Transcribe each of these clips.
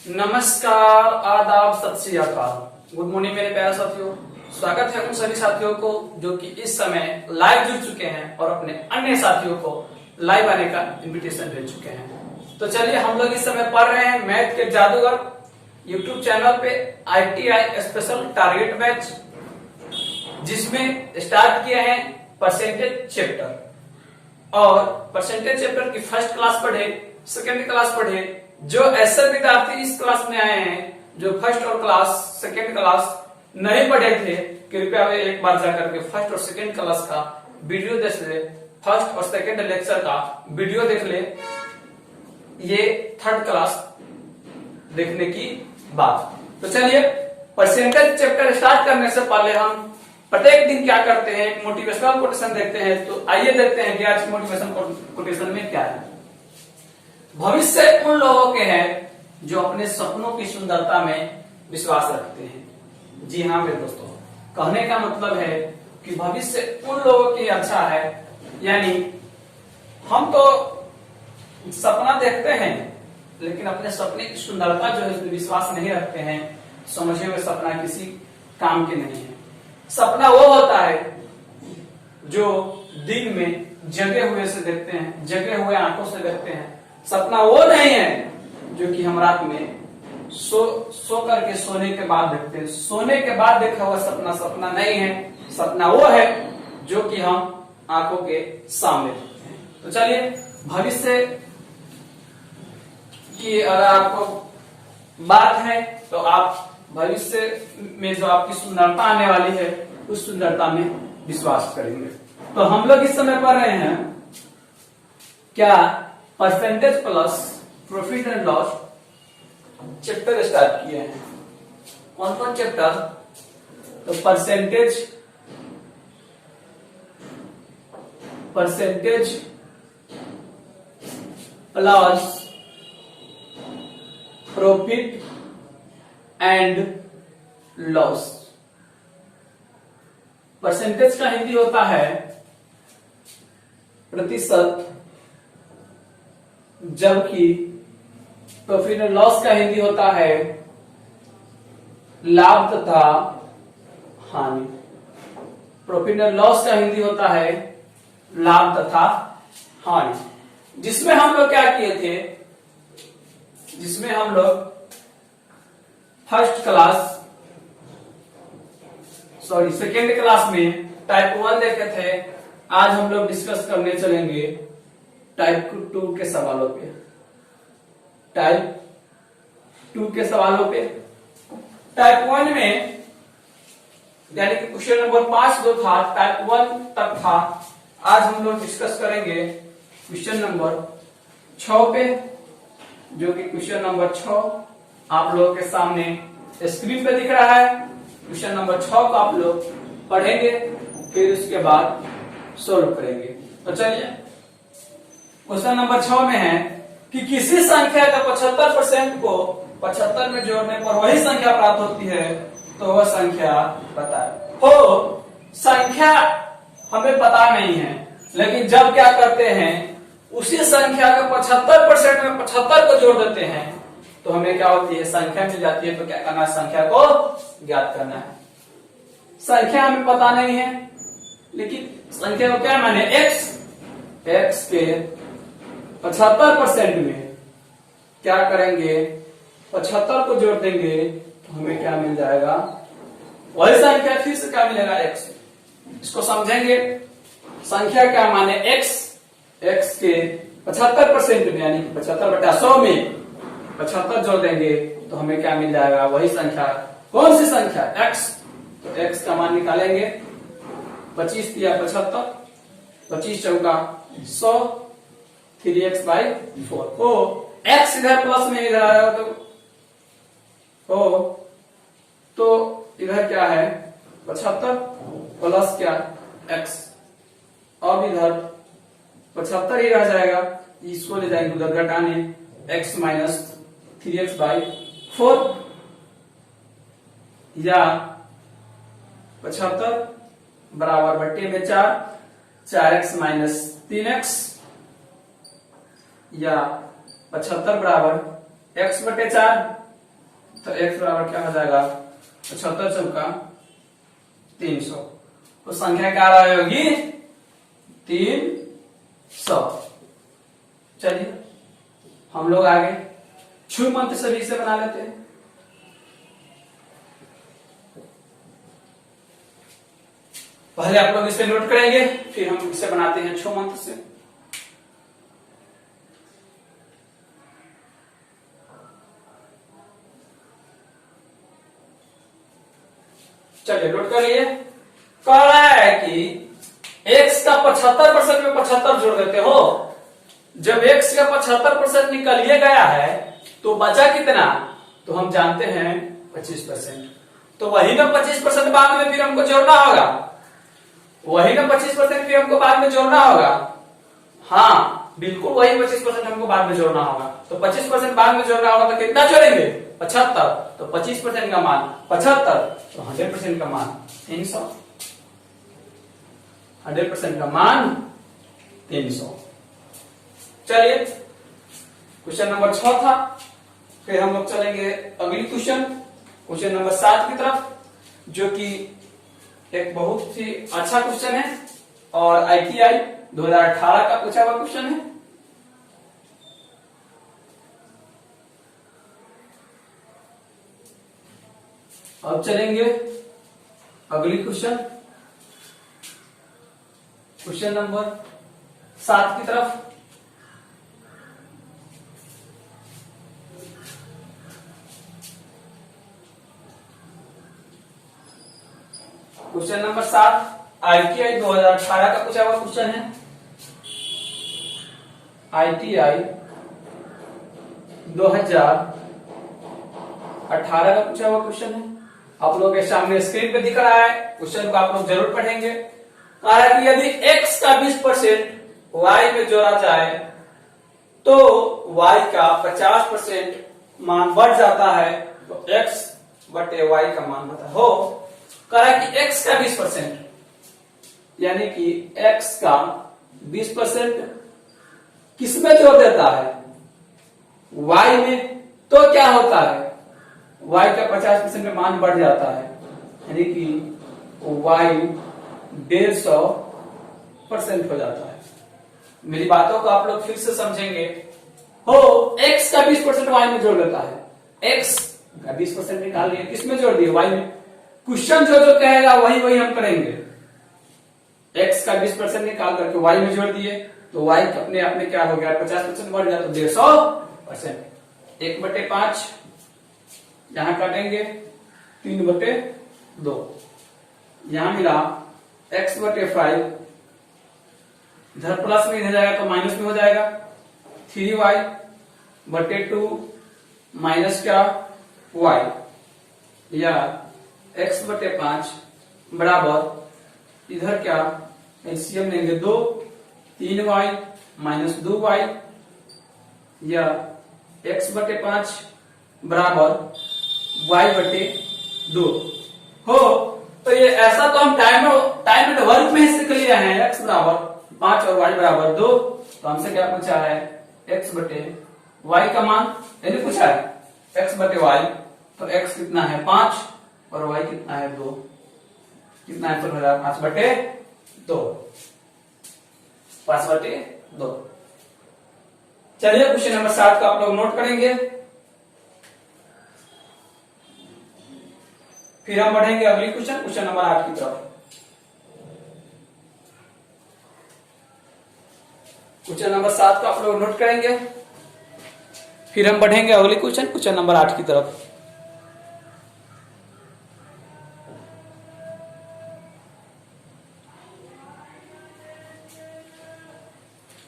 नमस्कार, आदाब, सत श्री अकाल। गुड मॉर्निंग मेरे प्यारे साथियों। स्वागत है उन सभी साथियों को जो कि इस समय लाइव जुड़ चुके हैं और अपने अन्य साथियों को लाइव आने का इनविटेशन भेज चुके हैं। तो चलिए, हम लोग इस समय पढ़ रहे हैं मैथ के जादूगर यूट्यूब चैनल पे ITI स्पेशल टारगेट बैच, जिसमें स्टार्ट किए हैं परसेंटेज चैप्टर। और परसेंटेज चैप्टर की फर्स्ट क्लास पढ़े, सेकेंड क्लास पढ़े। जो ऐसे विद्यार्थी इस क्लास में आए हैं जो फर्स्ट और क्लास सेकेंड क्लास नहीं पढ़े थे, कृपया वे एक बार जाकर के फर्स्ट और सेकेंड क्लास का वीडियो देख ले, फर्स्ट और सेकेंड लेक्चर का वीडियो देख ले, ये थर्ड क्लास देखने की बात। तो चलिए, परसेंटेज चैप्टर स्टार्ट करने से पहले हम प्रत्येक दिन क्या करते हैं, मोटिवेशनल कोटेशन देखते हैं। तो आइए देखते हैं कि आज मोटिवेशन कोटेशन में क्या है। भविष्य उन लोगों के हैं जो अपने सपनों की सुंदरता में विश्वास रखते हैं। जी हाँ मेरे दोस्तों, कहने का मतलब है कि भविष्य उन लोगों की अच्छा है, यानी हम तो सपना देखते हैं लेकिन अपने सपने की सुंदरता जो है विश्वास नहीं रखते हैं। समझे हुए सपना किसी काम के नहीं है। सपना वो होता है जो दिन में जगे हुए से देखते हैं, जगे हुए आंखों से देखते हैं। सपना वो नहीं है जो कि हम रात में सो करके सोने के बाद देखते हैं। सोने के बाद देखा हुआ सपना सपना नहीं है। सपना वो है जो कि हम आंखों के सामने देखते हैं। तो चलिए, भविष्य की अगर आपको बात है तो आप भविष्य में जो आपकी सुंदरता आने वाली है उस सुंदरता में विश्वास करेंगे। तो हम लोग इस समय पढ़ रहे हैं क्या, percentage plus profit and loss chapter start किए हैं। कौन कौन चैप्टर? तो percentage plus profit and loss. Percentage का हिंदी होता है प्रतिशत, जबकि प्रॉफिट एंड लॉस का हिंदी होता है लाभ तथा हानि। प्रॉफिट एंड लॉस का हिंदी होता है लाभ तथा हानि। जिसमें हम लोग क्या किए थे, जिसमें हम लोग सेकेंड क्लास में टाइप 1 देखे थे। आज हम लोग डिस्कस करने चलेंगे टाइप 2 के सवालों पे। टाइप 2 के सवालों पे टाइप 1 में यानी कि क्वेश्चन नंबर 5 जो था टाइप 1 तक था। आज हम लोग डिस्कस करेंगे क्वेश्चन नंबर 6 पे, जो कि क्वेश्चन नंबर 6 आप लोगों के सामने स्क्रीन पे दिख रहा है। क्वेश्चन नंबर 6 को आप लोग पढ़ेंगे, फिर उसके बाद सोल्व करेंगे। तो चलिए, क्वेश्चन नंबर 6 में है कि किसी संख्या का 75% को 75 में जोड़ने पर वही संख्या प्राप्त होती है, तो वह संख्या बताए। हो संख्या हमें पता नहीं है, लेकिन जब क्या करते हैं, उसी संख्या का 75% में 75 को जोड़ देते हैं तो हमें क्या होती है, संख्या मिल जाती है। तो क्या करना है, संख्या को ज्ञात करना है। संख्या हमें पता नहीं है, लेकिन संख्या को क्या माने, x के 75% में क्या करेंगे, 75 को जोड़ देंगे तो हमें क्या मिल जाएगा, वही संख्या। फिर से क्या मिलेगा, x। इसको समझेंगे। संख्या क्या माने, x के 75% में यानी 75/100 में 75 जोड़ देंगे तो हमें क्या मिल जाएगा, वही संख्या। कौन सी संख्या, x। तो x का मान निकालेंगे। 25 दिया 75, 25 चौका 100, 3x/4 हो। x इधर प्लस में इधर आया तो इधर क्या है, 75 प्लस क्या, x। अब इधर 75 ही रह जाएगा, इसको ले जाएंगे उधर घटाने, x माइनस 3x/4 या 75 बराबर बट्टे में 4x माइनस 3x या 75 बराबर x/4 तो x बराबर क्या हो जाएगा 75 चौका 300, तो संख्या क्या रहेगी 300। चलिए हम लोग आगे छू मंत्र से भी इसे बना लेते हैं। पहले आप लोग इसे नोट करेंगे, फिर हम इसे बनाते हैं छू मंत्र से। चलिए नोट कर लिए। कह रहा है कि x का 75% में 75 जोड़ देते हो। जब x का 75% निकलिए गया है तो बचा कितना, तो हम जानते हैं 25%। तो वही ना 25% बाद में फिर हमको जोड़ना होगा, वही ना 25% फिर हमको बाद में जोड़ना होगा। हाँ बिल्कुल वही 25% हमको बाद में जोड़ना होगा। तो 25% बाद में जोड़ना होगा तो कितना जोड़ेंगे 75, तो 25% का मान 75, तो 100% का मान 300, 100% का मान 300। चलिए क्वेश्चन नंबर 6 था। फिर हम लोग चलेंगे अगली क्वेश्चन नंबर 7 की तरफ, जो कि एक बहुत ही अच्छा क्वेश्चन है और ITI 2018 का पूछा हुआ क्वेश्चन है। अब चलेंगे अगली क्वेश्चन नंबर 7 की तरफ। क्वेश्चन नंबर 7 ITI 2018 का पूछा हुआ क्वेश्चन है। ITI 2018 का पूछा हुआ क्वेश्चन है। आप लोगों के सामने स्क्रीन पे दिख रहा है, क्वेश्चन को आप लोग जरूर पढ़ेंगे। कहा है कि यदि x का 20% y में जोड़ा जाए तो y का 50% मान बढ़ जाता है, तो x बटे y का मान बता हो। कह रहा है कि x का 20% यानी कि x का 20% किसमें जोड़ देता है, y में, तो क्या होता है y का 50% में मान बढ़ जाता है, यानी कि y 150% हो जाता है। मेरी बातों को आप लोग फिर से समझेंगे। हो x का 20% y में जोड़ देता है, x का 20% निकाल लिया, किसमें जोड़ दिए y में। क्वेश्चन जो जो कहेगा वही हम करेंगे। x का 20% निकाल करके y में जोड़ दिए तो y अपने आप में क्या हो गया 50% बढ़ गया, तो 150%। 1/5 यहां काटेंगे, 3/2 यहां मिला, x/5 इधर प्लस में इधर जाएगा तो माइनस में हो जाएगा, 3y/2 माइनस क्या y, या x/5 बराबर इधर क्या एलसीएम लेंगे 2, 3y माइनस 2y, या x/5 बराबर y/2 हो। तो ये ऐसा तो हम टाइम एंड वर्क में ही सीख लिए हैं, x बराबर 5 और y बराबर 2। तो हमसे क्या पूछा है x/y का मान, यानी पूछा है x/y, तो x कितना है 5 और y कितना है 2, कितना है 5/2, 5/2। चलिए क्वेश्चन नंबर 7 का आप लोग नोट करेंगे। फिर हम बढ़ेंगे अगली क्वेश्चन नंबर 8 की तरफ। क्वेश्चन नंबर 7 का आप लोग नोट करेंगे, फिर हम बढ़ेंगे अगली क्वेश्चन नंबर 8 की तरफ।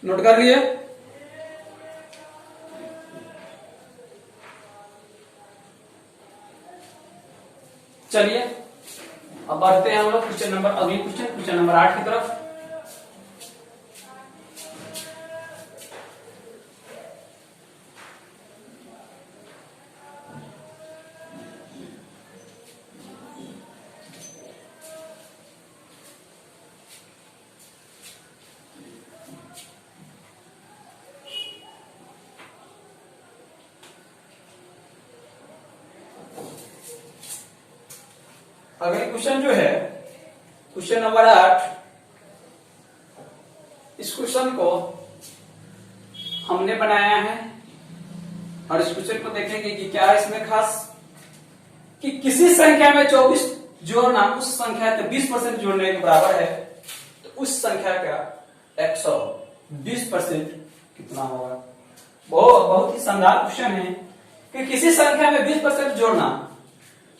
नोट कर लिए। चलिए अब बढ़ते हैं हम लोग अगली क्वेश्चन नंबर 8 की तरफ। अगले क्वेश्चन जो है क्वेश्चन नंबर 8, इस क्वेश्चन को हमने बनाया है और इस क्वेश्चन को देखेंगे कि क्या है इसमें खास, कि किसी संख्या में 24 जोड़ना उस संख्या के 20% जोड़ने के बराबर है, तो उस संख्या का 120% कितना होगा। बहुत ही शानदार क्वेश्चन है कि किसी संख्या में 20% जोड़ना,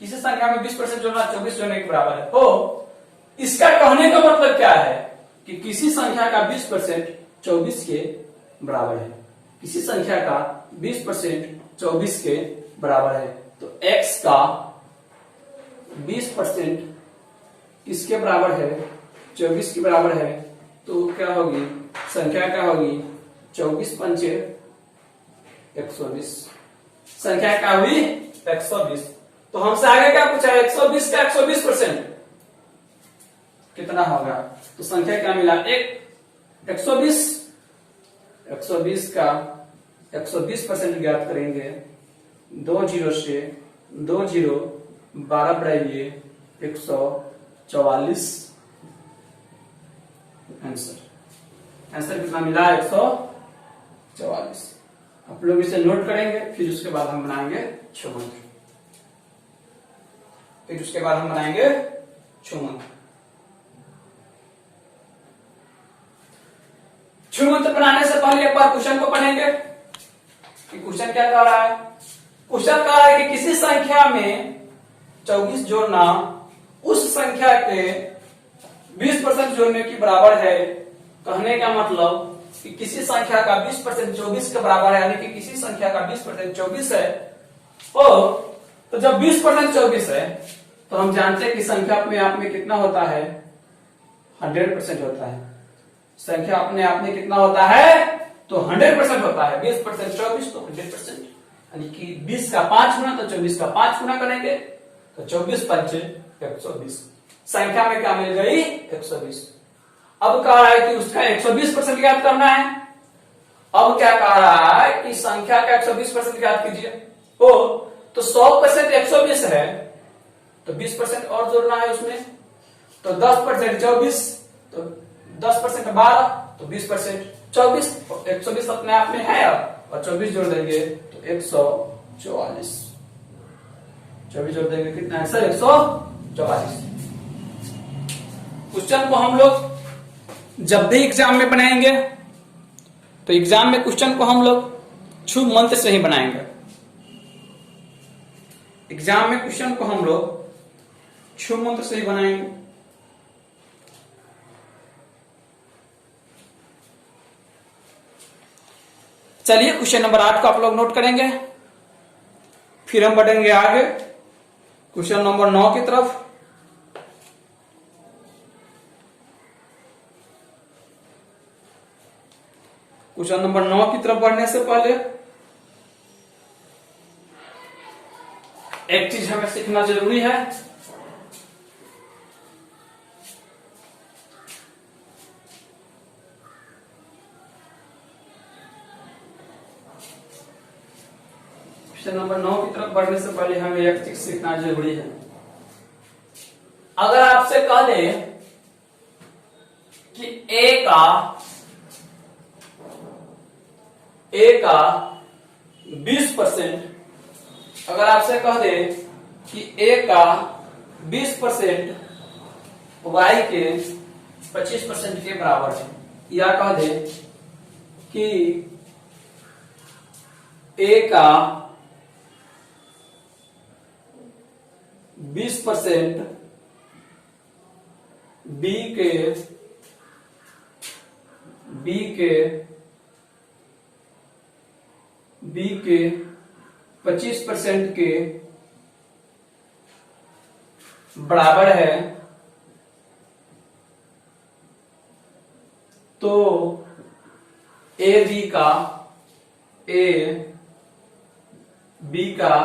किसी संख्या में 20% जोड़ना 24 जोड़ने के बराबर है। तो इसका कहने का मतलब क्या है कि किसी संख्या का 20% 24 के बराबर है, किसी संख्या का 20% 24 के बराबर है। तो x का 20% किसके बराबर है, 24 के बराबर है, तो क्या होगी संख्या, क्या होगी 24 पंचे 120, संख्या क्या हुई 120। तो हमसे आगे क्या पूछा है, 120 का 120% कितना होगा। तो संख्या क्या मिला, 120 का 120% ज्ञात करेंगे। 2 जीरो से 2 जीरो 12 बढ़ाइए 144। आंसर कितना मिला 144। आप लोग इसे नोट करेंगे, फिर उसके बाद हम बनाएंगे छूमंत्र, फिर उसके बाद हम बनाएंगे छूमंत्र। छूमंत्र बनाने से पहले एक बार क्वेश्चन को पढ़ेंगे कि क्वेश्चन क्या कह रहा है। क्वेश्चन कह रहा है कि किसी संख्या में 24 जोड़ना उस संख्या के 20% जोड़ने के बराबर है। कहने का मतलब कि किसी संख्या का 20% 24 के बराबर है, यानी कि किसी संख्या का 20% 24 है। तो जब 20% 24 है तो हम जानते हैं कि संख्या अपने आप में कितना होता है, 100% होता है। संख्या अपने आप में कितना होता है, तो 100% होता है। 20% 24 तो 100%, यानी कि 20 का 5 गुना तो 24 का 5 गुना करेंगे तो 24 पंचे 120। संख्या में क्या मिल गई 120। अब कह रहा है कि उसका 120% ज्ञात करना है। अब क्या कह रहा है कि संख्या का 120% ज्ञात कीजिए। तो 100% 120 है तो 20% और जोड़ना है उसमें। तो 10% 24, तो 10% 12, तो 20% 24। 120 अपने आप में है अब, और 24 जोड़ देंगे तो 144। 24 जोड़ देंगे कितना आंसर 144। क्वेश्चन को हम लोग जब भी एग्जाम में बनाएंगे तो एग्जाम में क्वेश्चन को हम लोग छू मंत्र से ही बनाएंगे। एग्जाम में क्वेश्चन को हम लोग छू मंत्र से ही बनाएंगे। चलिए क्वेश्चन नंबर 8 को आप लोग नोट करेंगे, फिर हम बढ़ेंगे आगे क्वेश्चन नंबर 9 की तरफ। क्वेश्चन नंबर 9 की तरफ बढ़ने से पहले एक चीज हमें सीखना जरूरी है। क्वेश्चन नंबर 9 की तरफ बढ़ने से पहले हमें एक चीज सीखना जरूरी है। अगर आपसे कह दे कि ए का 20%, अगर आपसे कह दे कि ए का 20% वाई के 25% के बराबर है, या कह दे कि ए का 20% बी के 25% के बराबर है, तो ए बी का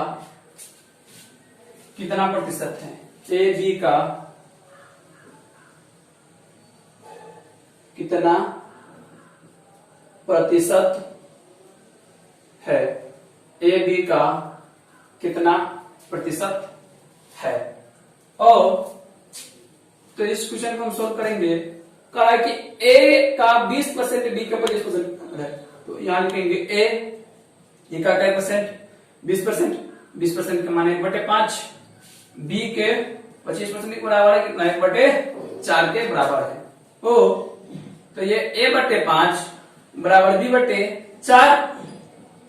कितना प्रतिशत है, ए बी का कितना प्रतिशत है, ए बी का कितना प्रतिशत है। और तो इस क्वेश्चन को हम सोल्व करेंगे। कहा है कि ए का 20% बी का 25% है, तो यहां लिखेंगे ए का क्या परसेंट 20%, 20% के माने 1/5, बी के 25% के बराबर है कितना 1/4 के बराबर है। ओ तो ये a/5 बराबर b/4,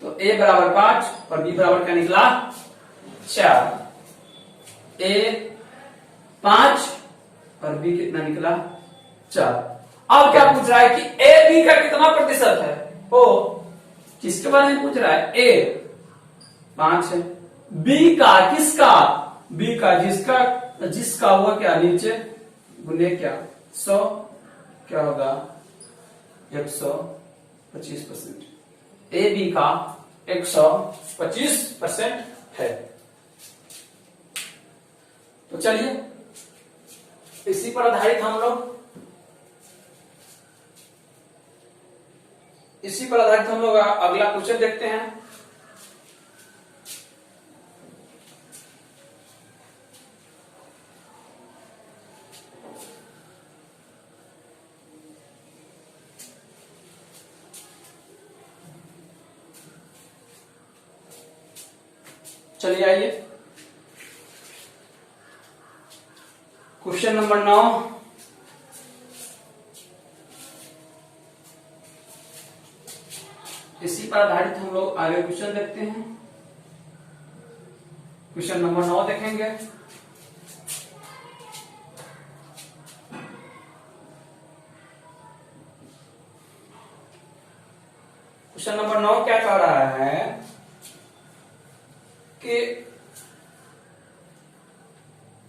तो a बराबर 5 और b बराबर क्या निकला 4। a 5 और b कितना निकला 4। अब क्या पूछ रहा है कि a b का कितना प्रतिशत है, ओ किसके बारे में पूछ रहा है, a 5 है, b का किसका, b का जिसका हुआ क्या नीचे गुने क्या 100, क्या होगा 125%, ए बी का 125% है। तो चलिए इसी पर आधारित हम लोग अगला क्वेश्चन देखते हैं। चलिए आइए क्वेश्चन नंबर 9। इसी पर आधारित हम लोग आगे क्वेश्चन देखते हैं। क्वेश्चन नंबर 9 देखेंगे। क्वेश्चन नंबर 9 क्या कह रहा है कि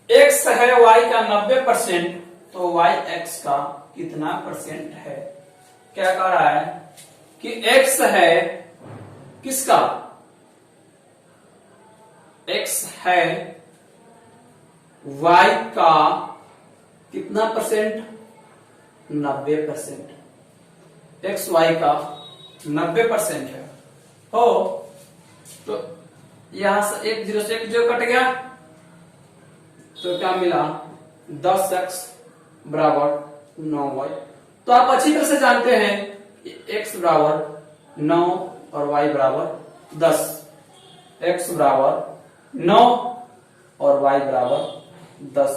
x है y का 90%, तो y x का कितना परसेंट है। क्या कह रहा है कि x है किसका, x है y का कितना परसेंट 90%, x y का 90% है। हो तो यहां से 1 0 से 1 0 कट गया, तो क्या मिला 10x बराबर 9y। तो आप अच्छी तरह से जानते हैं कि x बराबर 9 और y बराबर 10, x बराबर 9 और y बराबर 10।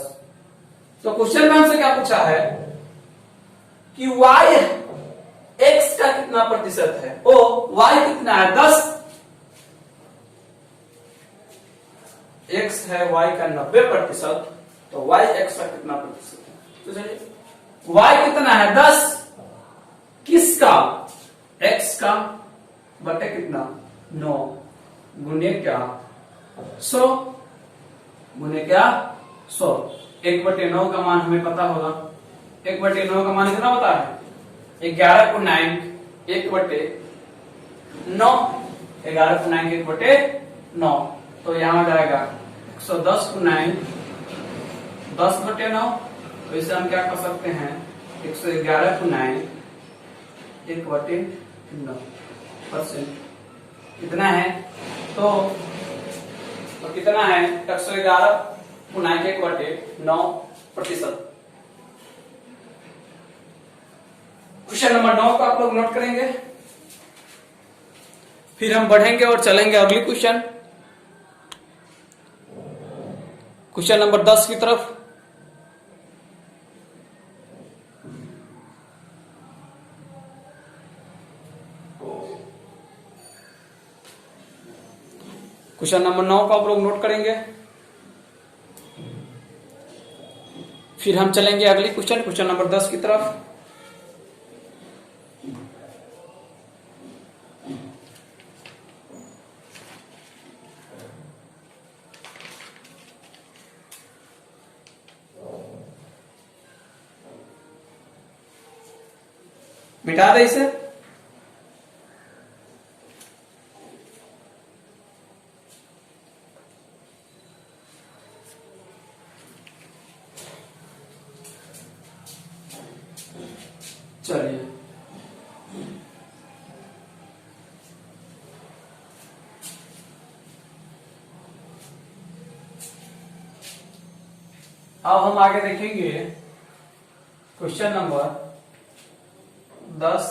तो क्वेश्चन में हमसे क्या पूछा है कि y x का कितना प्रतिशत है, ओ y कितना है 10, x है y का 90%, तो y x का कितना प्रतिशत है। तो चलिए y कितना है 10, किसका x का बटे कितना 9 गुने क्या 100, गुने क्या 100। 1/9 का मान हमें पता होगा, 1/9 का मान कितना पता है 11 को 9 1/9, 11 को 9 1/9, तो यहां आ जाएगा 110 को 9 10/9। तो इसे हम क्या कर सकते हैं 111 को 9 1/9% कितना है, तो कितना है 111 को 9 1/9%। क्वेश्चन नंबर 9 को आप लोग नोट करेंगे, फिर हम बढ़ेंगे और चलेंगे अगली क्वेश्चन नंबर 10 की तरफ। क्वेश्चन नंबर 9 को आप लोग नोट करेंगे, फिर हम चलेंगे अगली क्वेश्चन नंबर 10 की तरफ। मिटा दे इसे। चलिए अब हम आगे देखेंगे क्वेश्चन नंबर 10।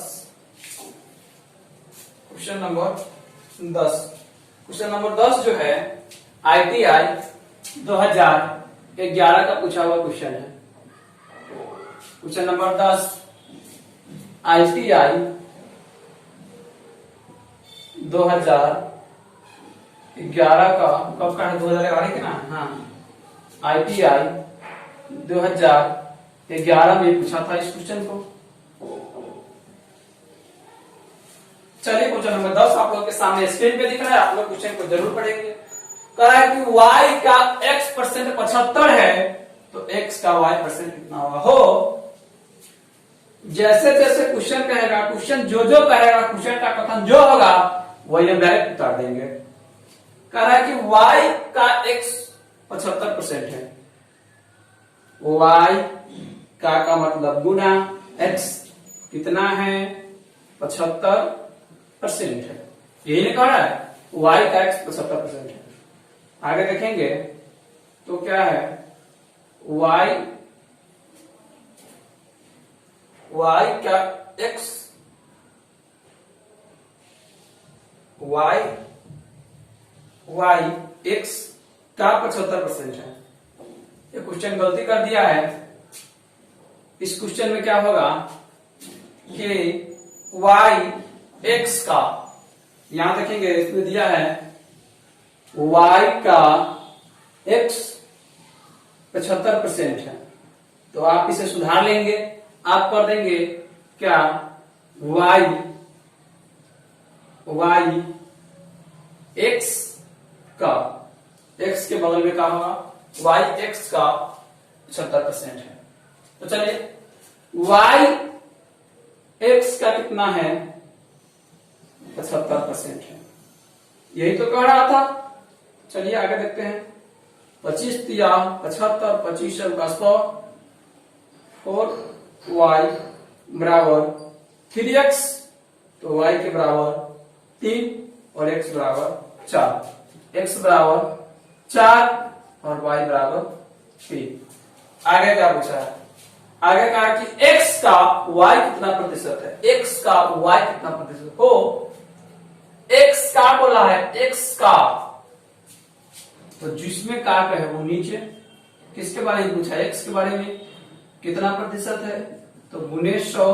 क्वेश्चन नंबर 10 जो है ITI 2011 का पूछा हुआ क्वेश्चन है। क्वेश्चन नंबर 10 ITI 2011 का कब का है? 2011 के ना? हाँ, ITI 2011 में पूछा था इस क्वेश्चन को। चलिए क्वेश्चन नंबर 10 आप लोग के सामने स्क्रीन पे दिख रहा है, आप लोग क्वेश्चन को जरूर पढ़ेंगे। कह रहा है कि y का x% 75 है तो x का y% कितना होगा? हो जैसे जैसे क्वेश्चन कहेगा, क्वेश्चन जो जो कहेगा, क्वेश्चन का कथन जो होगा वही हम डायरेक्ट उतार देंगे। कह रहा है कि y का x 75% है, y का मतलब गुना x कितना है? 75% है। यही नहीं कह रहा है, y का x 75% है। आगे देखेंगे तो क्या है? y का x x का 75% है। ये क्वेश्चन गलती कर दिया है। इस क्वेश्चन में क्या होगा कि y x का, यहां देखेंगे इसमें दिया है y का x 75% है, तो आप इसे सुधार लेंगे। आप कर देंगे क्या? y x का, x के बगल में क्या होगा? y x का 75% है। तो चलिए y x का कितना है? 75% है। यही तो कह रहा था। चलिए आगे देखते हैं। 25 तिया 75, 25 का 100, 4y बराबर 3x, तो y के बराबर 3 और x बराबर 4, x बराबर 4 और y बराबर 3। आगे क्या पूछा है? आगे कहा कि x का y कितना प्रतिशत है? x का y कितना प्रतिशत हो? x का बोला है, x का, तो जिसमें का है वो नीचे। किसके बारे में पूछा? x के बारे में। कितना प्रतिशत है? तो गुने 100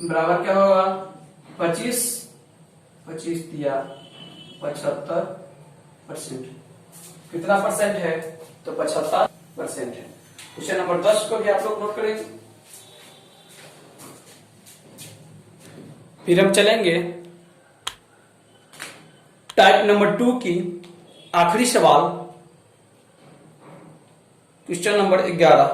बराबर क्या होगा? 25 तिया 75%। कितना परसेंट है? तो 75% है। क्वेश्चन नंबर 10 को भी आप लोग नोट करेंगे। फिर हम चलेंगे टाइप नंबर 2 की आखिरी सवाल, क्वेश्चन नंबर 11।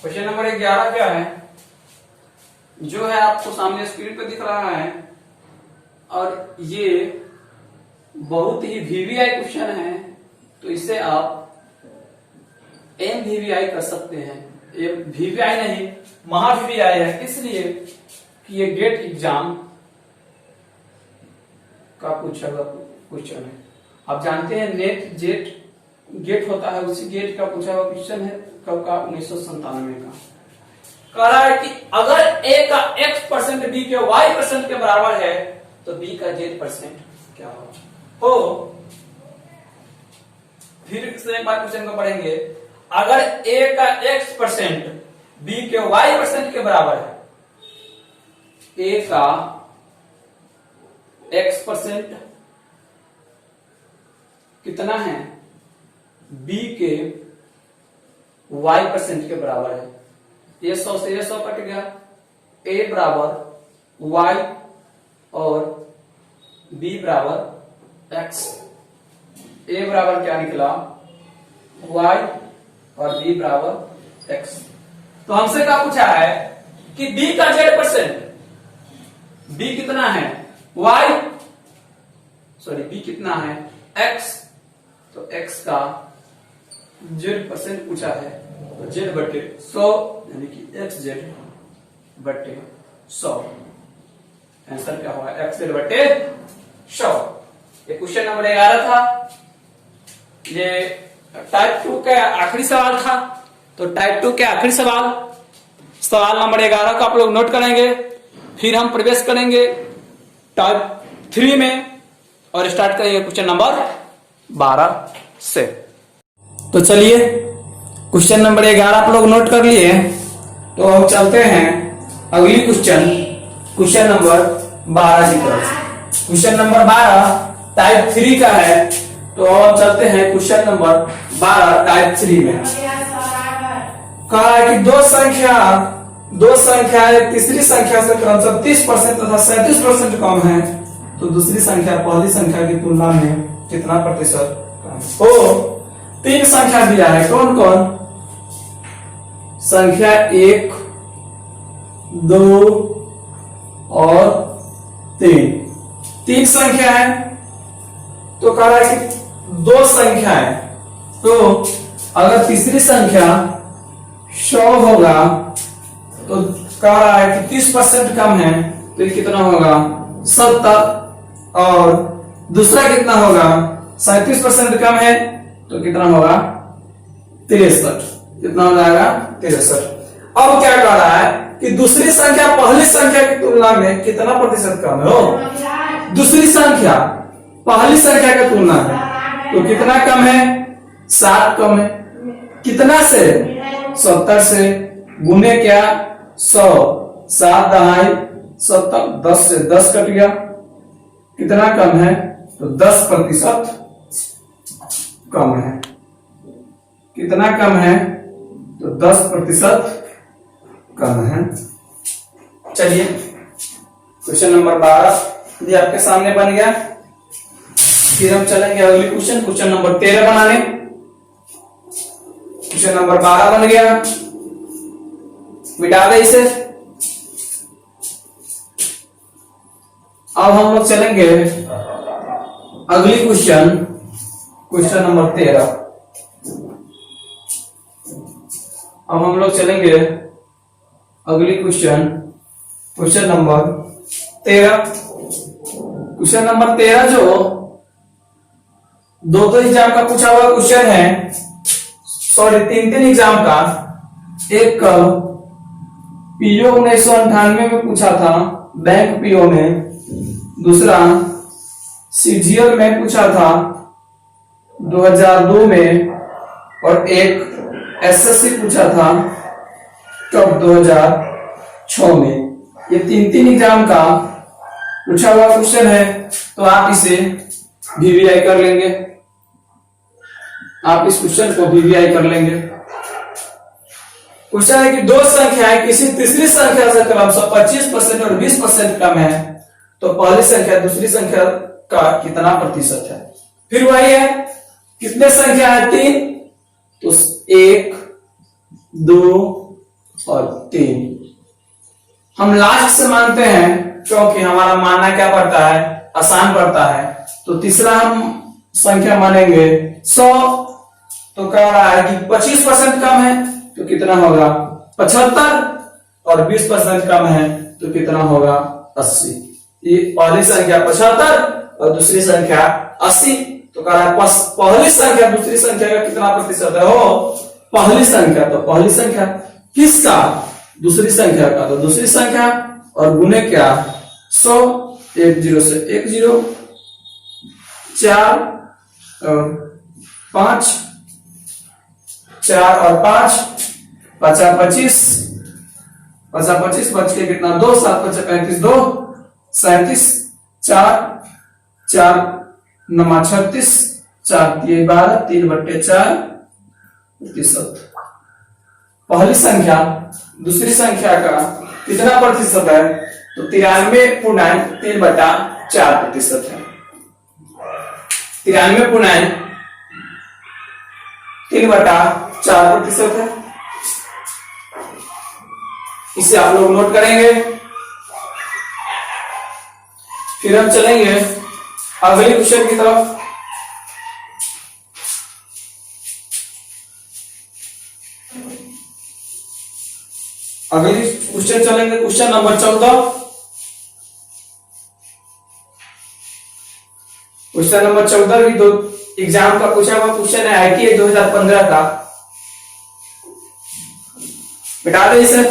क्वेश्चन नंबर 11 क्या है? जो है आपको सामने स्क्रीन पे दिख रहा है, और ये बहुत ही VVI क्वेश्चन है, तो इसे आप MVVI कर सकते हैं। ये VVI नहीं, महा VVI है, इसलिए कि ये गेट एग्जाम का पूछा हुआ क्वेश्चन है। आप जानते हैं नेट जेट गेट होता है, उसी गेट का पूछा हुआ क्वेश्चन है। कब का? 1997 का। कह रहा है कि अगर A का x% B के y% के बराबर है तो B का z% क्या होगा? हो फिर से एक बार क्वेश्चन को पढ़ेंगे। अगर A का x% B के y% के बराबर है, A का x% कितना है? B के y% के बराबर है। ये 100 से ये 100 कट गया। A बराबर y और B बराबर x। A बराबर क्या निकला? y और B बराबर x। तो हमसे क्या पूछा है कि B का z%, B कितना है? B कितना है? x, तो x का z% पूछा है, तो z बटे 100 यानी कि xz बटे 100। आंसर क्या होगा? xz बटे 100। ये क्वेश्चन नंबर 11 था। ये टाइप 2 का आखिरी सवाल था। तो टाइप 2 के आखिरी सवाल नंबर 11 को आप लोग नोट करेंगे। फिर हम प्रवेश करेंगे टाइप 3 में और स्टार्ट करेंगे क्वेश्चन नंबर 12 से। तो चलिए क्वेश्चन नंबर 11 आप लोग नोट कर लिए। तो हम चलते हैं अगली क्वेश्चन नंबर 12 की तरफ। क्वेश्चन नंबर 12 टाइप 3 का है। तो हम चलते हैं क्वेश्चन नंबर 12 टाइप 3 में। कहा है कि दो संख्या तीसरी संख्या से क्रमशः 30% तथा 37% कम है, तो दूसरी संख्या पहली संख्या की तुलना में कितना प्रतिशत कम? ओ 3 संख्या दिया है। कौन कौन? संख्या 1, 2 और 3 संख्या है। तो कह रहा है कि 2 संख्या है, तो अगर तीसरी संख्या 100 होगा तो कह रहा है कि 30% कम है, तो ये कितना होगा? 70। और दूसरा कितना होगा? 37% कम है, तो कितना होगा? 63। कितना हो जाएगा? 63। अब क्या कह रहा है कि दूसरी संख्या पहली संख्या की तुलना में कितना प्रतिशत कम है? हो दूसरी संख्या पहली संख्या की तुलना में तो कितना कम है? 7 कम है। कितना से? 70 से। गुने क्या? 100। 7 दहाई 70, 10 से 10 कट गया। कितना कम है? तो 10% कम है। कितना कम है? तो 10% कम है। चलिए क्वेश्चन नंबर 12 ये आपके सामने बन गया। फिर हम चलेंगे अगली क्वेश्चन नंबर 13 बनाने। क्वेश्चन नंबर 12 बन गया, मिटा दे इसे। अब हम लोग चलेंगे अगली क्वेश्चन नंबर 13। अब हम लोग चलेंगे अगली क्वेश्चन नंबर 13। क्वेश्चन नंबर 13 जो दो एग्जाम का पूछा हुआ क्वेश्चन है, सॉरी 3 एग्जाम का। एक पीओ 1998 में पूछा था, बैंक पीओ में। दूसरा सीजीएल में पूछा था 2002 में। और एक एसएससी पूछा था कब? 2006 में। ये 3 एग्जाम का पूछा हुआ क्वेश्चन है। तो आप इसे वीवीआई कर लेंगे। आप इस क्वेश्चन को वीवीआई कर लेंगे। क्वेश्चन है कि 2 संख्याएं किसी तीसरी संख्या से क्रमशः 25% और 20% कम है, तो पहली संख्या दूसरी संख्या का कितना प्रतिशत है? फिर वही है, कितने संख्या है? 3। तो 1, 2 और 3 हम लास्ट से मानते हैं, क्योंकि हमारा मानना क्या पड़ता है? आसान पड़ता है। तो तीसरा हम संख्या मानेंगे 100। तो कह रहा है कि 25% कम है, तो कितना होगा? 75। और 20% कम है, तो कितना होगा? 80। ये पहली संख्या 75 और दूसरी संख्या 80। तो कह रहा है पहली संख्या दूसरी संख्या का कितना प्रतिशत है? हो पहली संख्या, तो पहली संख्या किसका? दूसरी संख्या का। तो दूसरी संख्या और गुने क्या? 100। 1 0 से 1 0, 4 और 5, 4 और 5, 25, 25 बच के कितना? 2, 7 5 35, 2 37, 4 4 9 36, 4 3 12, 3/4 प्रतिशत। पहली संख्या दूसरी संख्या का कितना प्रतिशत है? तो 93.3/4 प्रतिशत है। 93.3/4 प्रतिशत है। इसे आप लोग नोट करेंगे। फिर हम चलेंगे अगले क्वेश्चन की तरफ। अगली क्वेश्चन चलेंगे क्वेश्चन नंबर 14। क्वेश्चन नंबर 14 भी दो एग्जाम का पूछा हुआ क्वेश्चन है, ITI 2015 का। मिटा दे इसे।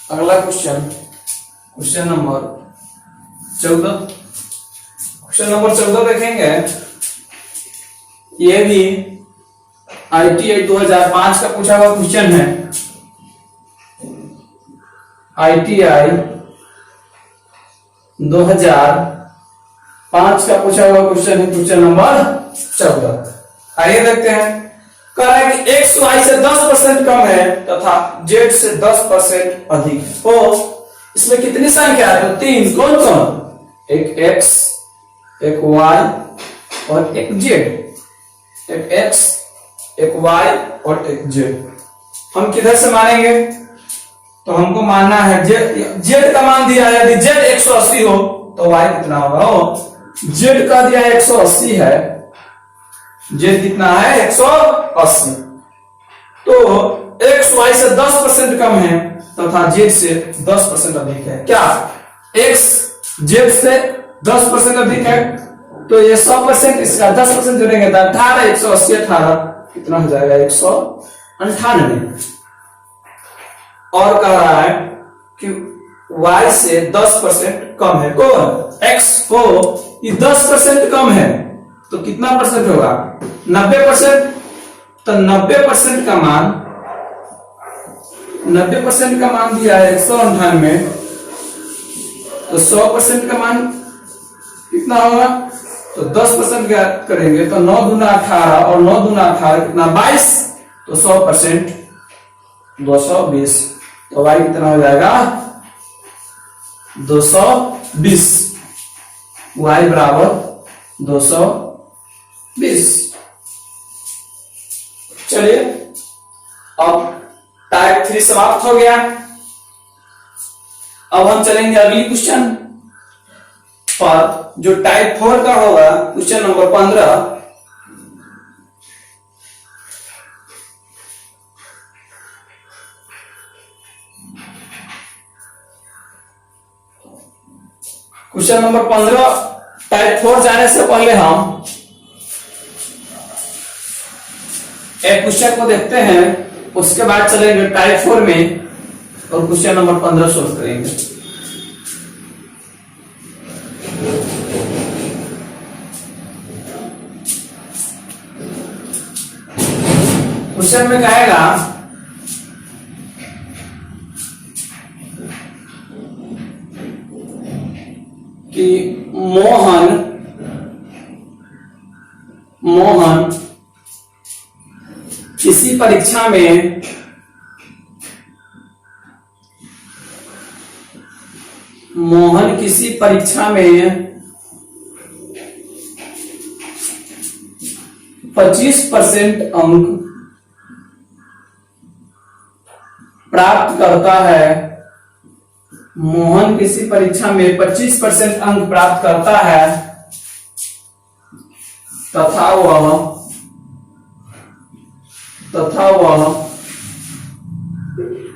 अगला question, question number 14। Question number 14 देखेंगे। ये भी ITI 2005 का पूछा हुआ क्वेश्चन है। ITI 2005 का पूछा हुआ क्वेश्चन है, क्वेश्चन नंबर 14। आइए देखते हैं। कह रहा है कि x y से 10% कम है तथा z से 10% अधिक है। तो इसमें कितनी संख्या है? तो 3। कौन कौन? एक x, एक y और एक z। एक x, एक y और एक z। हम किधर से मानेंगे? तो हमको मानना है z का मान दिया है। यदि z 180 हो तो y कितना होगा? z का दिया 180 है, z कितना है? 180। तो x y से 10% कम है तथा z से 10% अधिक है। क्या x z से 10% अधिक है? तो ये 100%, इसका 10% जोड़ेंगे तो 18, 180 18 कितना हो जाएगा? 198। और कह रहा है कि y से 10% कम है। कौन? x को ये 10% कम है तो कितना परसेंट होगा? 90%। तो 90% का मान, 90% का मान दिया है 198। तो 100% का मान कितना होगा? तो 10% क्या करेंगे तो 9 दूना 18 और 9 दूना 18 कितना? 22। तो 100% 220। तो y कितना हो जाएगा? 220। y बराबर 220। चलिए, अब टाइप 3 समाप्त हो गया। अब हम चलेंगे अगली क्वेश्चन पर, जो टाइप 4 का होगा, question number 15। Question number 15 type 4 जाने से पहले हम एक क्वेश्चन को देखते हैं, उसके बाद चलेंगे टाइप 4 में और क्वेश्चन नंबर 15 सोल्व करेंगे। क्वेश्चन में कहेगा कि मोहन किसी परीक्षा में 25% अंक प्राप्त करता है। मोहन किसी परीक्षा में 25% अंक प्राप्त करता है तथा वह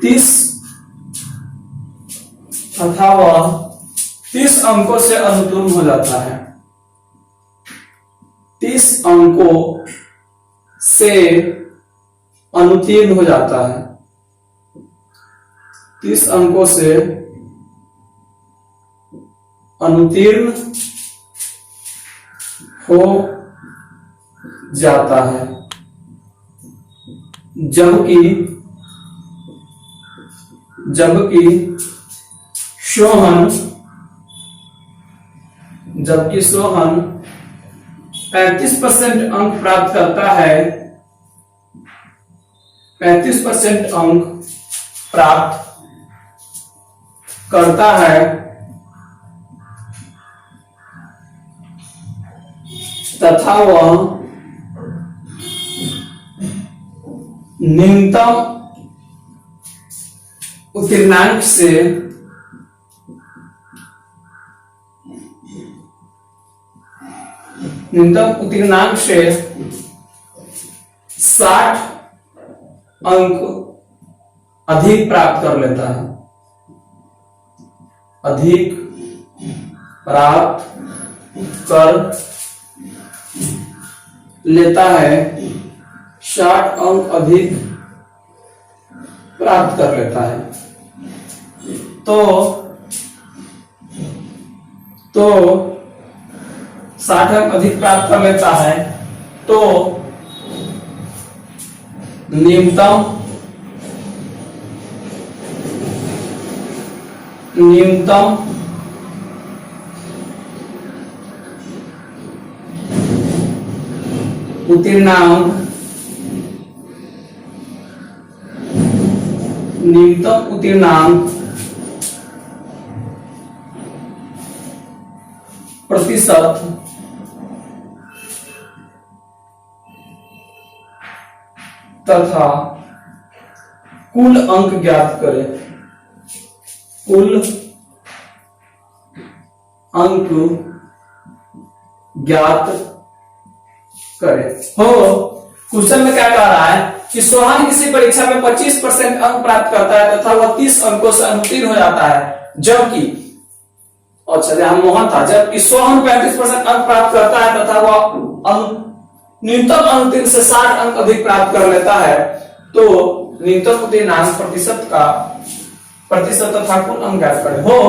30 अंकों से अनुत्तीर्ण हो जाता है। 30 अंकों से अनुत्तीर्ण हो जाता है। 30 अंकों से अनुत्तीर्ण हो जाता है, जबकि सोहन 35% अंक प्राप्त करता है। 35% अंक प्राप्त करता है तथा वह न्यूनतम उत्तीर्णांक से न्यूनतम उत्तीर्णांक से 60 अंक अधिक प्राप्त कर लेता है, अधिक प्राप्त कर लेता है, 60 अंक अधिक प्राप्त कर लेता है, तो 60 अंक अधिक प्राप्त कर लेता है तो न्यूनतम उत्तीर्णांक प्रतिशत तथा कुल अंक ज्ञात करें, कुल अंक ज्ञात करें। हो क्वेश्चन में क्या कह रहा है कि सोहन किसी परीक्षा में 25% अंक प्राप्त करता है तथा वह 30 अंकों से अनुत्तीर्ण हो जाता है, जबकि अच्छा यहाँ मोहन था, जबकि सोहन 35% अंक प्राप्त करता है तथा वह न्यूनतम अनुत्तीर्ण से 60 अंक अधिक प्राप्त कर लेता है, तो न्यूनतम उत्तीर्णांक प्रतिशत तथा कुल अंक ज्ञात करें। हो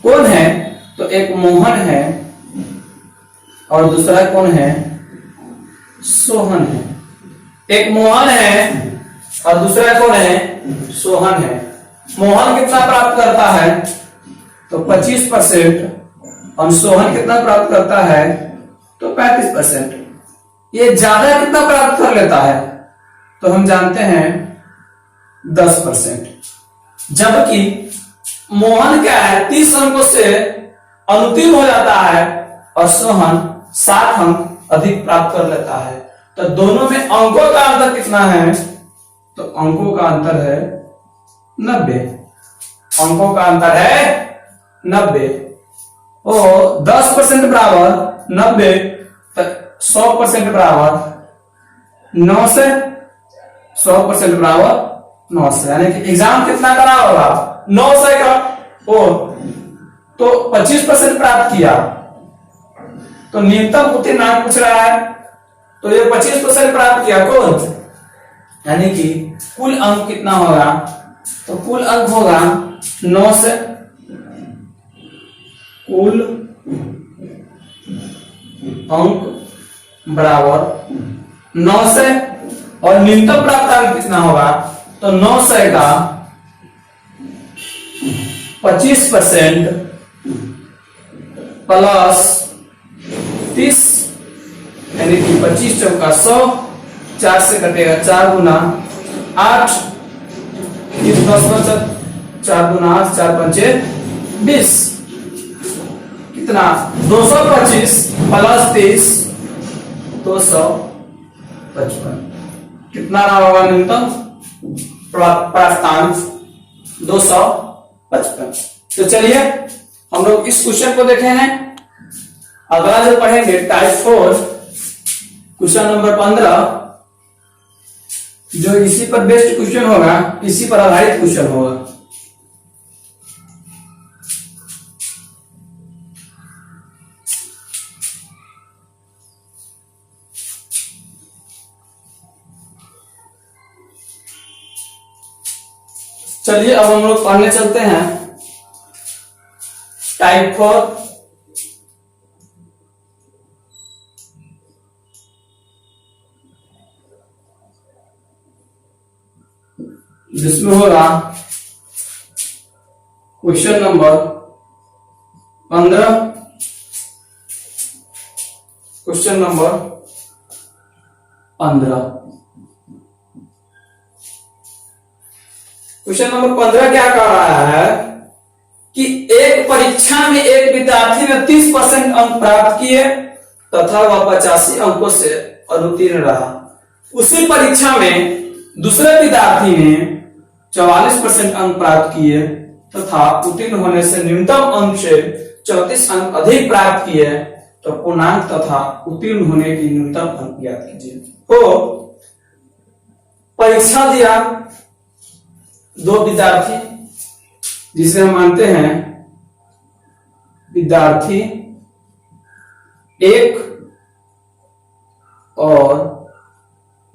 कौन है? तो एक मोहन है और दूसरा कौन है? सोहन है। एक मोहन है और दूसरा कौन है? सोहन है। मोहन कितना प्राप्त करता है? तो 25%, और सोहन कितना प्राप्त करता है? तो 35%। ये ज्यादा कितना प्राप्त कर लेता है? तो हम जानते हैं 10%, जबकि मोहन क्या है? 30 अंकों से अनुत्तीर्ण हो जाता है और सोहन 60 अंक अधिक प्राप्त कर लेता है। तो दोनों में अंकों का अंतर कितना है? तो अंकों का अंतर है 90। अंकों का अंतर है 90। ओ 10% बराबर 90, तो 100% बराबर 9 से, 100% बराबर 9 से, यानी कि एग्जाम कितना करा होगा? 9 से का। ओ तो 25% प्राप्त किया, तो न्यूनतम उत्तीर्णांक पूछ रहा है, तो ये 25% प्राप्त किया कौन? यानी कि कुल अंक कितना होगा? तो कुल अंक होगा 9 से, कुल अंक बराबर 9 से, और न्यूनतम प्राप्त अंक कितना होगा? तो 9 से का 25% प्लस 30, यानी कि 25 चौका 100, 4 से कटेगा 4 गुना 8, 4 गुना 8, 4 पंचे 20, कितना? 225 प्लस 30, 255। कितना रहा होगा न्यूनतम प्राप्तांक? 255। तो चलिए हम लोग इस क्वेश्चन को देखे हैं। अगला जो पढ़ेंगे टाइप 4 क्वेश्चन नंबर 15, जो इसी पर बेस्ड क्वेश्चन होगा, इसी पर आधारित क्वेश्चन होगा। चलिए अब हम लोग पढ़ने चलते हैं टाइप 4 जिसमें होगा question number 15। Question number 15, question number 15 क्या कह रहा है कि एक परीक्षा में एक विद्यार्थी ने 30% अंक प्राप्त किए तथा वह 85 अंकों से अनुत्तीर्ण रहा। उसी परीक्षा में दूसरे विद्यार्थी ने 44% अंक प्राप्त किए तथा उत्तीर्ण होने से न्यूनतम अंक से 34 अंक अधिक प्राप्त किए तो पूर्णांक तथा उत्तीर्ण होने की न्यूनतम अंक ज्ञात कीजिए। तो परीक्षा दिया दो विद्यार्थी, जिसे हम मानते हैं विद्यार्थी 1 और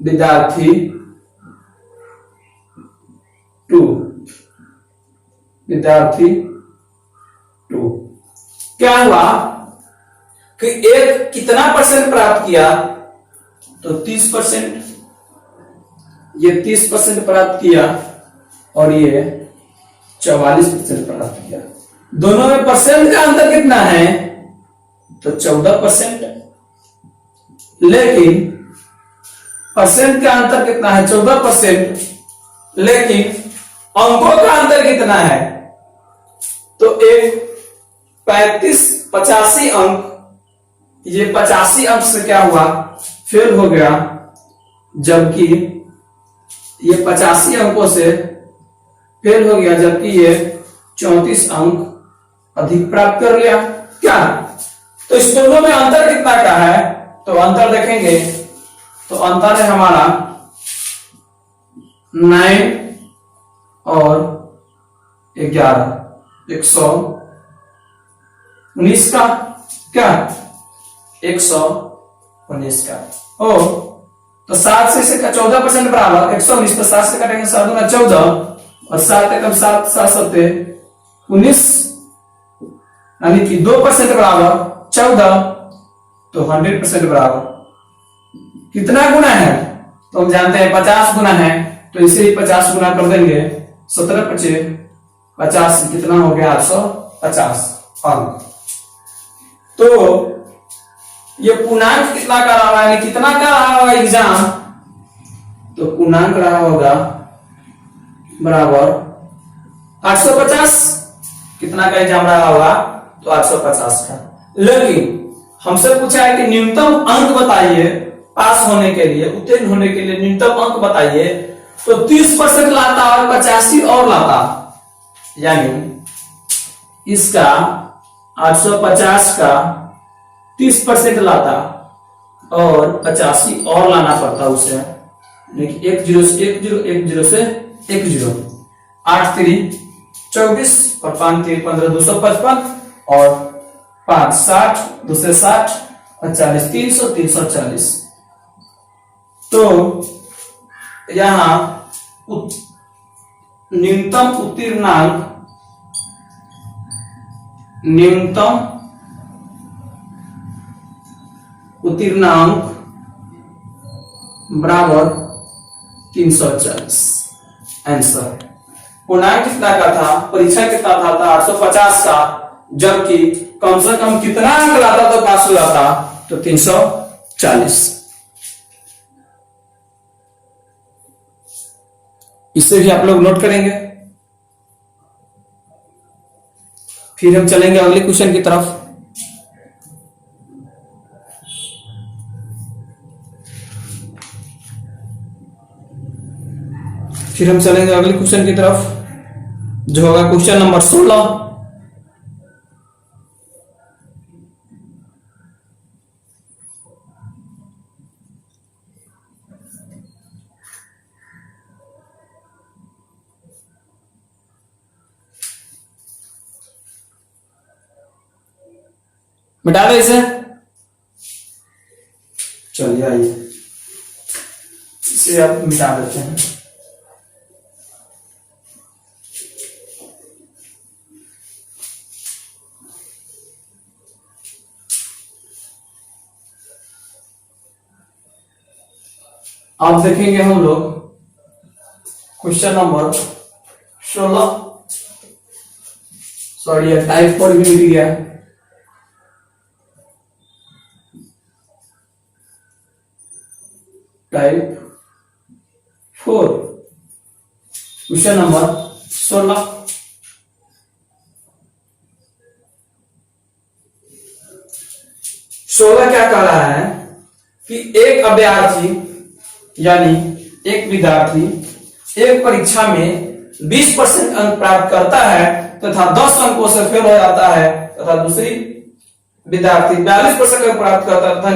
विद्यार्थी 2, विद्यार्थी 2। क्या हुआ कि एक कितना परसेंट प्राप्त किया, तो 30%, ये 30% प्राप्त किया और ये 44% प्राप्त किया। दोनों में परसेंट का अंतर कितना है, तो 14%। लेकिन परसेंट का अंतर कितना है, 14%, लेकिन अंकों का अंतर कितना है, तो एक 85 अंक, ये 85 अंक से क्या हुआ, फेल हो गया, जबकि ये 85 अंकों से फेल हो गया, जबकि ये 34 अंक अधिक प्राप्त कर लिया। क्या, तो इस दोनों में अंतर कितना का है, तो अंतर देखेंगे तो अंतर है हमारा 9 और 11, 119 का, क्या 119 का। ओ तो 7 से इसका 14% बराबर 119 पर 7 से काटेंगे 7 दूना 14 और 7 एकम 7 7 सत्ते 19, यानी कि 2% बराबर 14, तो 100% बराबर कितना गुना है, तो हम जानते हैं 50 गुना है, तो इसे ही 50 गुना कर देंगे, 17 × 50 कितना हो गया 850 अंक। तो ये पूर्णांक कितना का रहा है, कितना का रहा होगा एग्जाम, तो पूर्णांक रहा होगा बराबर 850। कितना का एग्जाम रहा होगा, तो 850 का। लेकिन हमसे पूछा है कि न्यूनतम अंक बताइए पास होने के लिए, उत्तीर्ण होने के लिए न्यूनतम अंक बताइए, तो 30% लाता और 85 और लाता, यानी इसका 850 का 30% लाता और 85 और लाना पड़ता उसे, देखिए 1 0 से 1 0 1 0 से 1 0, 8 3 24 और 5 3 15 255 और 5 60 2 से 60 और 40 300 340। तो यहां न्यूनतम उत्तीर्णांक, न्यूनतम उत्तीर्णांक बराबर 340। आंसर पूर्णांक कितना का था, परीक्षा कितना था 850 का, जबकि कम से कम कितना अंक लाता तो पास हो जाता, तो 340। इससे भी आप लोग नोट करेंगे। फिर हम चलेंगे अगले क्वेश्चन की तरफ। फिर हम चलेंगे अगले क्वेश्चन की तरफ, जो होगा क्वेश्चन नंबर 16। मिटा दो इसे, चलिए आइए इसे आप मिटा देते हैं। अब देखेंगे हम लोग क्वेश्चन नंबर 16, सॉरी टाइप 4 भी मिट गया। Type 4 question number 16। क्या कह रहा है कि एक अभ्यर्थी यानी एक विद्यार्थी एक परीक्षा में 20% अंक प्राप्त करता है तथा 10 अंकों से फेल हो जाता है तथा दूसरी विद्यार्थी 42% अंक प्राप्त करता है तथा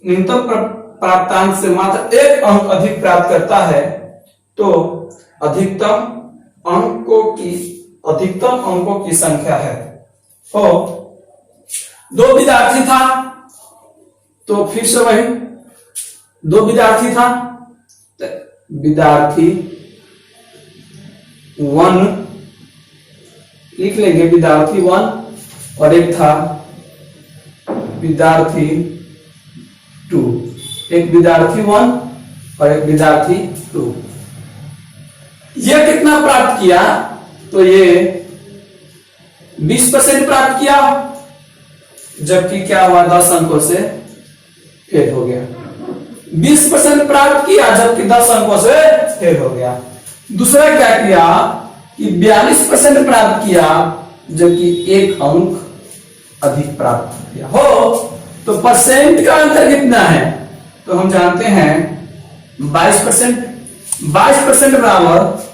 न्यूनतम प्राप्तांक से मात्र 1 अंक अधिक प्राप्त करता है, तो अधिकतम अंकों की संख्या है। हो 2 विद्यार्थी था, तो फिर से वही 2 विद्यार्थी था, विद्यार्थी 1 लिख लेंगे, विद्यार्थी 1 और एक था विद्यार्थी 2, एक विद्यार्थी 1 और एक विद्यार्थी 2। ये कितना प्राप्त किया, तो ये 20% प्राप्त किया, जबकि क्या हुआ 10 अंकों से फेल हो गया। 20% प्राप्त किया जबकि 10 अंकों से फेल हो गया। दूसरा क्या किया कि 42% प्राप्त किया जबकि 1 अंक अधिक प्राप्त किया। हो तो परसेंट का अंतर कितना है, तो हम जानते हैं 22%। 22% बराबर,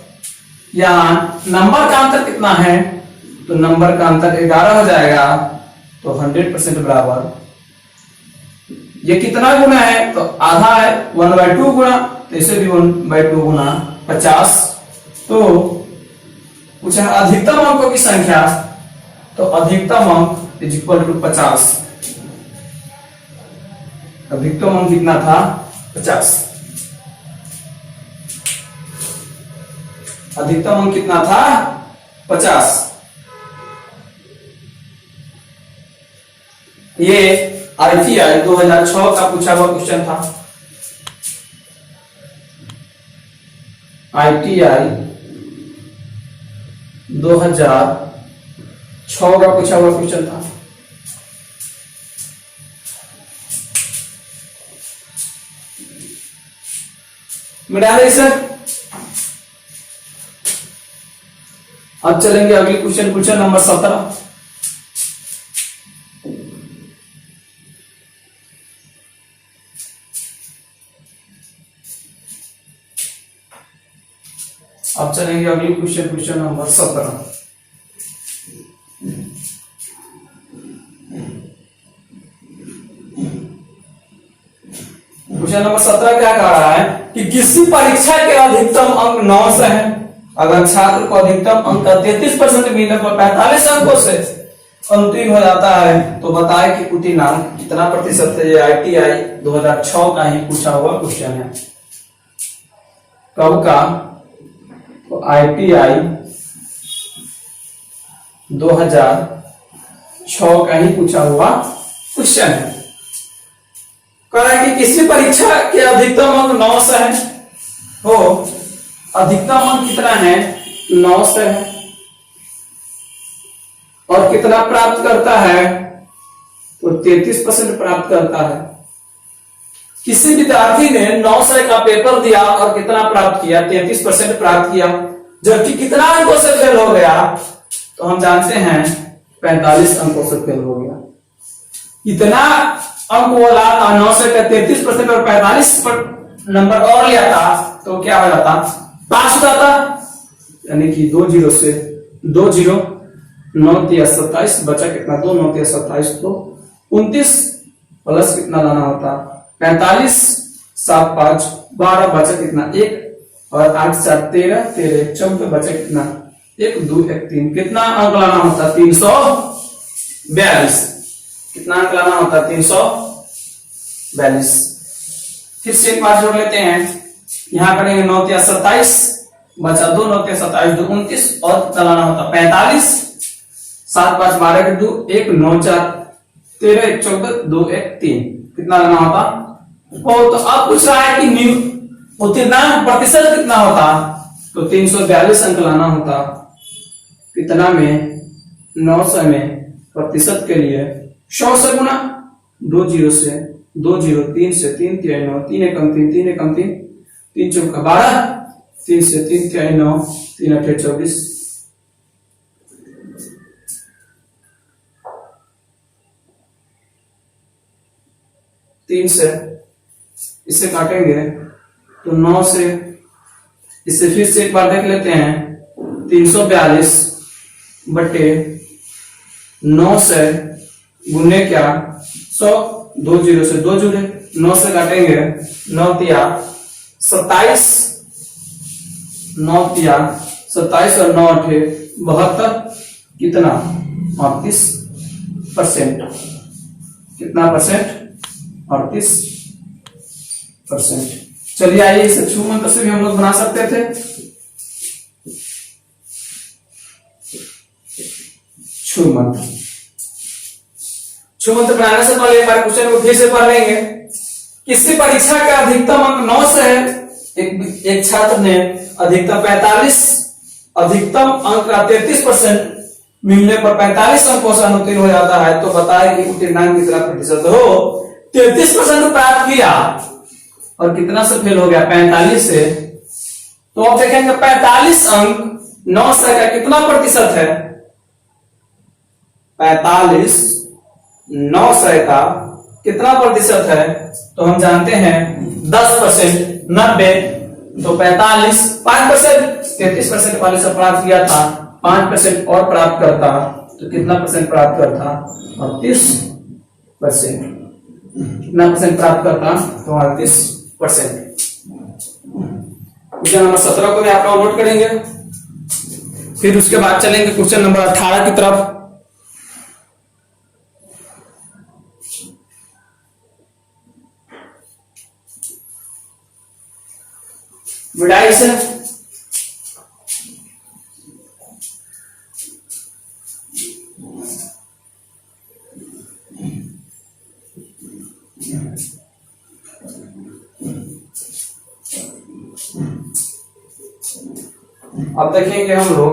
यहां नंबर का अंतर कितना है, तो नंबर का अंतर 11 हो जाएगा, तो 100% बराबर ये कितना गुना है, तो आधा है, 1/2 गुना, तो इसे भी 1/2 गुना 50। तो पूछा अधिकतम अंकों की संख्या, तो अधिकतम अंक इज इक्वल टू 50। अधिकतम अंक कितना था, 50। अधिकतम अंक कितना था, 50। ये ITI 2006 का पूछा हुआ क्वेश्चन था। ITI 2006 का पूछा हुआ क्वेश्चन था। मिटा रहे सर। अब चलेंगे अगले क्वेश्चन नंबर 17। अब चलेंगे अगली क्वेश्चन नंबर 17। क्वेश्चन नंबर 17 क्या कह रहा है कि किसी परीक्षा के अधिकतम अंक 9 से है, अगर छात्र को अधिकतम अंक 33% मिलने पर 45 अंकों से उत्तीर्ण हो जाता है, तो बताए कि उत्तीर्ण अंक कितना प्रतिशत है। ये ITI 2006 का ही पूछा हुआ क्वेश्चन है। कब का, तो ITI 2006 का ही पूछा हुआ क्वेश्चन है। कह रहा है कि किसी परीक्षा के अधिकतम अंक 9 से है, हो अधिकतम अंक कितना है, 9 से है, और कितना प्राप्त करता है, तो 33% प्राप्त करता है। किसी विद्यार्थी ने 900 का पेपर दिया और कितना प्राप्त किया, 33% प्राप्त किया, जबकि कितना अंकों से फेल हो गया, तो हम जानते हैं 45 अंकों से फेल हो गया। इतना अंक वो ला था, 900 का 33% और 45 नंबर और लिया था, तो क्या हो जाता, पास हो जाता। यानी कि 2 जीरो से 2 जीरो, 9 तिया 27, बचा कितना, 2 9 तिया 27, तो 29 प्लस कितना लाना होता, 45, 7 5 12, बचा कितना 1, और 8 4 13, 13 14, बचा कितना 1 2 1 3, कितना अंक लाना होता, 342। कितना अंक लाना होता, 342। फिर से एक बार जोड़ लेते हैं, यहां करेंगे 9 तिया 27, बचा 2 9 तिया 27, 2 29, और कितना लाना होता, 45, 7 5 12 के 2 1 9 4 13 1 14 2 1 3, कितना लाना होता। तो अब पूछ रहा है कि उत्तीर्ण प्रतिशत कितना होता, तो 342 अंक लाना होता। कितना में, 900 में, प्रतिशत के लिए 100 से गुना, 2 जीरो से 2 जीरो, 3 से 3 तिया 9, 3 एकम 3 3 एकम 3, 3 चौका 12, 3 से 3 तिया 9, 3 8 24, 3 से इसे काटेंगे तो 9 से इसे फिर से एक बार देख लेते हैं। 342 बटे 9 से गुने क्या 100, 2 जीरो से 2 जुड़े, 9 से काटेंगे 9 तिया 27, 9 तिया 27 और 9 अठे 72, कितना 38%। कितना परसेंट? 38%। चलिए आइए इसे छू मंत्र से भी हम लोग बना सकते थे। छू मंत्र बनाने से पहले एक बार क्वेश्चन को फिर से पढ़ लेंगे। किसी परीक्षा का अधिकतम अंक 9 से है, एक छात्र ने अधिकतम 45, अधिकतम अंक का 33% मिलने पर 45 अंकों से अनुत्तीर्ण हो जाता है, तो बताए कि उत्तीर्णांक कितना प्रतिशत हो। 33% प्राप्त किया और कितना से फेल हो गया 45 से, तो आप देखेंगे 45 अंक 9 से का कितना प्रतिशत है। 45 900 का कितना प्रतिशत है, तो हम जानते हैं 10%, 90, तो 45 5%, 33% वाले से प्राप्त किया था, 5% और प्राप्त करता तो कितना परसेंट प्राप्त करता 38%। कितना परसेंट प्राप्त करता तो 38%। क्वेश्चन नंबर 17 को भी आप लोग नोट करेंगे, फिर उसके बाद चलेंगे क्वेश्चन नंबर 18 की तरफ। विडाई से अब देखेंगे हम लोग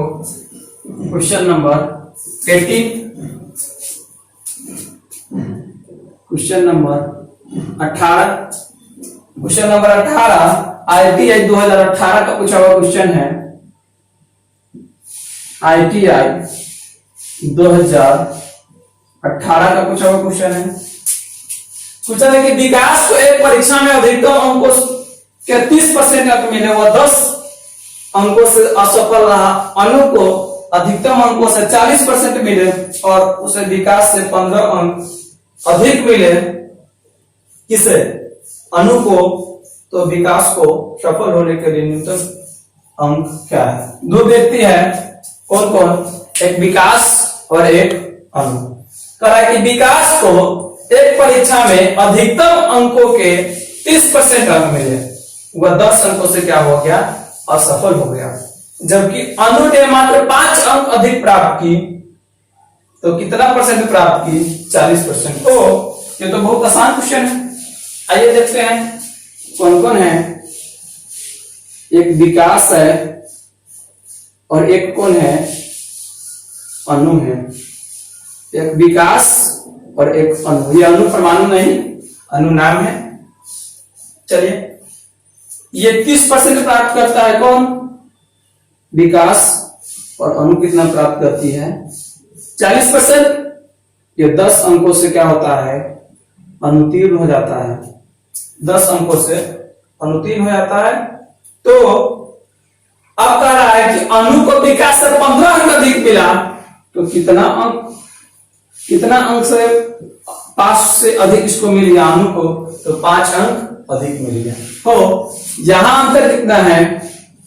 question number 18, question number 18। Question number 18 ITI 2018 का पूछा हुआ क्वेश्चन है। ITI 2018 का पूछा हुआ क्वेश्चन है। पूछा है कि विकास को एक परीक्षा में अधिकतम अंकों के 30% अंक मिले, वह 10 अंकों से असफल रहा। अनु को अधिकतम अंकों से 40% मिले और उसे विकास से 15 अंक अधिक मिले। किसे? अनु को। तो विकास को सफल होने के लिए न्यूनतम अंक क्या है? दो व्यक्ति है, कौन कौन? एक विकास और एक अनु। कह रहा है कि विकास को एक परीक्षा में अधिकतम अंकों के 30% अंक मिले, वह 10 अंकों से क्या हो गया? असफल हो गया। जबकि अनु ने मात्र 5 अंक अधिक प्राप्त की, तो कितना परसेंट प्राप्त की? 40%। तो ये तो बहुत आसान क्वेश्चन है। आइए देखते हैं कौन कौन है। एक विकास है और एक कौन है? अनु है। एक विकास और एक अनु। ये अनु परमाणु नहीं, अनु नाम है। चलिए, ये 30% प्राप्त करता है कौन? विकास। और अनु कितना प्राप्त करती है? 40%। ये 10 अंकों से क्या होता है? अनुत्तीर्ण हो जाता है। 10 अंकों से अनुत्तीर्ण हो जाता है। तो अब कह रहा है कि अनु को विकास से 15 अंक अधिक मिला, तो कितना अंक से 5 से अधिक इसको मिल गया अनु को, तो 5 अंक अधिक मिल गया। तो यहां अंतर कितना है?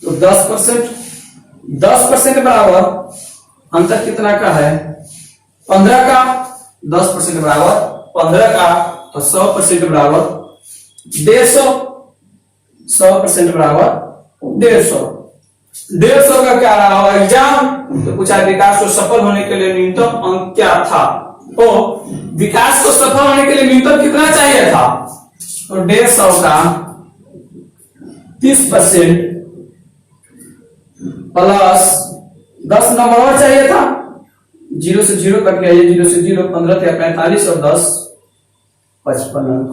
तो 10%। 10% बराबर अंतर कितना का है? 15 का। 10% बराबर 15 का, तो 100% बराबर 150। 100% बराबर 150। 150 का क्या रहा होगा एग्जाम? तो पूछा विकास को सफल होने के लिए न्यूनतम अंक क्या था? तो विकास को सफल होने के लिए न्यूनतम कितना चाहिए था? तो 150 का 30% प्लस 10 नंबर और चाहिए था। 0 से 0 कट गया, ये 0 से 0, 15 थे 45 और 10 55 अंक।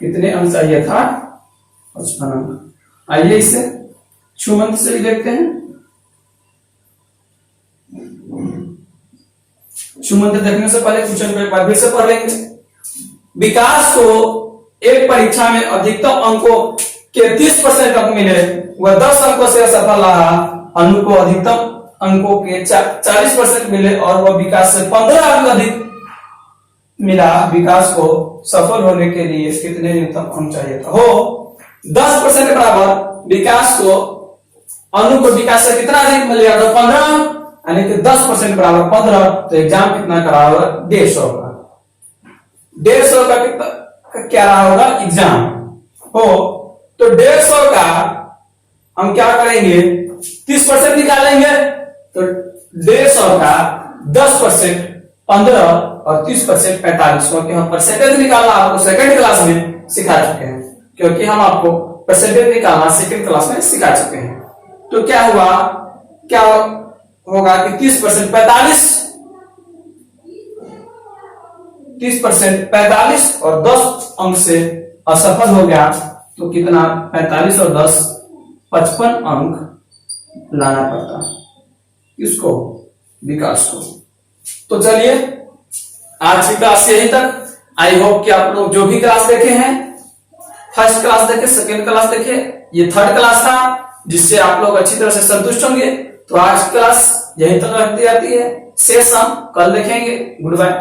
कितने अंक चाहिए था? 55 अंक। आइए इसे छुमंत से भी देखते हैं। छुमंत देखने से पहले क्वेश्चन को एक बार फिर से पढ़ लेंगे। विकास को एक परीक्षा में अधिकतम अंकों के 30% अंक मिले, वह 10 अंकों से असफल रहा। अनु को अधिकतम अंकों के 40% मिले और वह विकास से 15 अंक अधिक मिला। विकास को सफल होने के लिए कितने न्यूनतम अंक चाहिए था? हो 10% बराबर विकास को, अनु को विकास से कितना अधिक मिलेगा? तो 15, यानी कि 10% बराबर 15। तो एग्जाम कितना करा होगा? 150 का। 150 का कितना क्या रहा होगा एग्जाम? हो तो 150 का हम क्या करेंगे? 30% निकालेंगे। तो 150 का 10% 15 और 30% 45, क्योंकि हम परसेंटेज निकालना आपको सेकंड क्लास में सिखा चुके हैं, क्योंकि हम आपको परसेंटेज निकालना सेकंड क्लास में सिखा चुके हैं। तो क्या हुआ, क्या होगा कि 30% 45 और 10 अंक से असफल हो गया। तो कितना? 45 और 10 55 अंक लाना पड़ता किसको? विकास को। तो चलिए आज की क्लास यहीं तक। आई होप कि आप लोग जो भी क्लास देखे हैं, फर्स्ट क्लास देखे, सेकेंड क्लास देखे, ये थर्ड क्लास था, जिससे आप लोग अच्छी तरह से संतुष्ट होंगे। तो आज क्लास यहीं तक रख दी जाती है, शेष हम कल देखेंगे। Good bye.